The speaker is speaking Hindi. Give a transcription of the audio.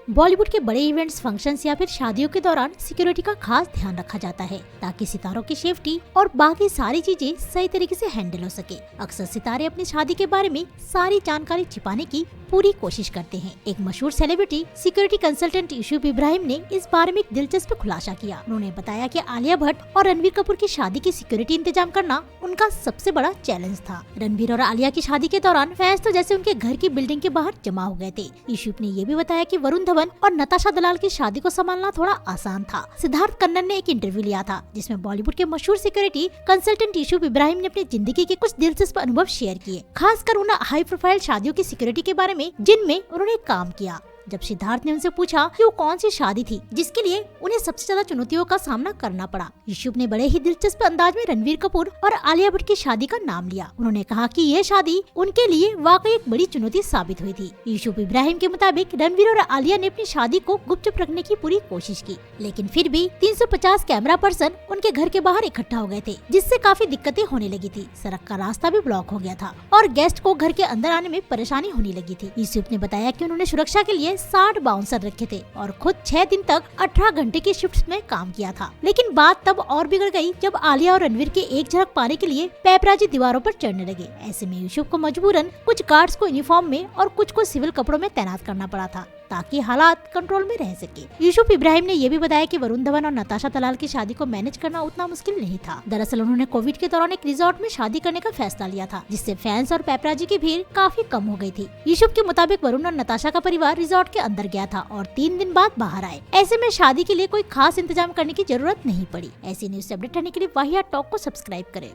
बॉलीवुड के बड़े इवेंट्स, फंक्शंस या फिर शादियों के दौरान सिक्योरिटी का खास ध्यान रखा जाता है ताकि सितारों की सेफ्टी और बाकी सारी चीजें सही तरीके से हैंडल हो सके। अक्सर सितारे अपनी शादी के बारे में सारी जानकारी छिपाने की पूरी कोशिश करते हैं। एक मशहूर celebrity security consultant Yusuf Ibrahim ने इस बारे में एक दिलचस्प खुलासा किया। उन्होंने बताया कि आलिया भट्ट और रणबीर कपूर की शादी की सिक्योरिटी इंतजाम करना उनका सबसे बड़ा चैलेंज था। रणबीर और आलिया की शादी के दौरान फैंस तो जैसे उनके घर की बिल्डिंग के बाहर जमा हो गए थे। यूसुफ ने ये भी बताया कि वरुण धवन और नताशा दलाल की शादी को संभालना थोड़ा आसान था। सिद्धार्थ कन्नन ने एक इंटरव्यू लिया था जिसमें बॉलीवुड के मशहूर सिक्योरिटी कंसल्टेंट यूसुफ इब्राहिम ने अपनी जिंदगी के कुछ दिलचस्प अनुभव शेयर किए, खासकर उन हाई प्रोफाइल शादियों की सिक्योरिटी के बारे में जिनमें उन्होंने काम किया। जब सिद्धार्थ ने उनसे पूछा कि वो कौन सी शादी थी जिसके लिए उन्हें सबसे ज्यादा चुनौतियों का सामना करना पड़ा, यूसुफ ने बड़े ही दिलचस्प अंदाज में रणबीर कपूर और आलिया भट्ट की शादी का नाम लिया। उन्होंने कहा कि ये शादी उनके लिए वाकई एक बड़ी चुनौती साबित हुई थी। यूसुफ इब्राहिम के मुताबिक रणबीर और आलिया ने अपनी शादी को गुपचुप रखने की पूरी कोशिश की, लेकिन फिर भी 350 कैमरा पर्सन उनके घर के बाहर इकट्ठा हो गए थे, जिससे काफी दिक्कतें होने लगी थी। सड़क का रास्ता भी ब्लॉक हो गया था और गेस्ट को घर के अंदर आने में परेशानी होने लगी थी। यूसुफ ने बताया कि उन्होंने सुरक्षा के लिए 60 बाउंसर रखे थे और खुद 6 दिन तक 18 घंटे की शिफ्ट्स में काम किया था। लेकिन बात तब और बिगड़ गई जब आलिया और रणवीर के एक झलक पाने के लिए पेपराजी दीवारों पर चढ़ने लगे। ऐसे में यूसुफ को मजबूरन कुछ गार्ड्स को यूनिफॉर्म में और कुछ को सिविल कपड़ों में तैनात करना पड़ा था ताकि हालात कंट्रोल में रह सके। यूसुफ इब्राहिम ने यह भी बताया कि वरुण धवन और नताशा दलाल की शादी को मैनेज करना उतना मुश्किल नहीं था। दरअसल उन्होंने कोविड के दौरान एक रिजॉर्ट में शादी करने का फैसला लिया था, जिससे फैंस और पेपराजी की भीड़ काफी कम हो गई थी। यूसुफ के मुताबिक वरुण और नताशा का परिवार रिजॉर्ट के अंदर गया था और 3 दिन बाद बाहर आए। ऐसे में शादी के लिए कोई खास इंतजाम करने की जरूरत नहीं पड़ी। ऐसी न्यूज से अपडेट रहने के लिए वाहियात टॉक को सब्सक्राइब करें।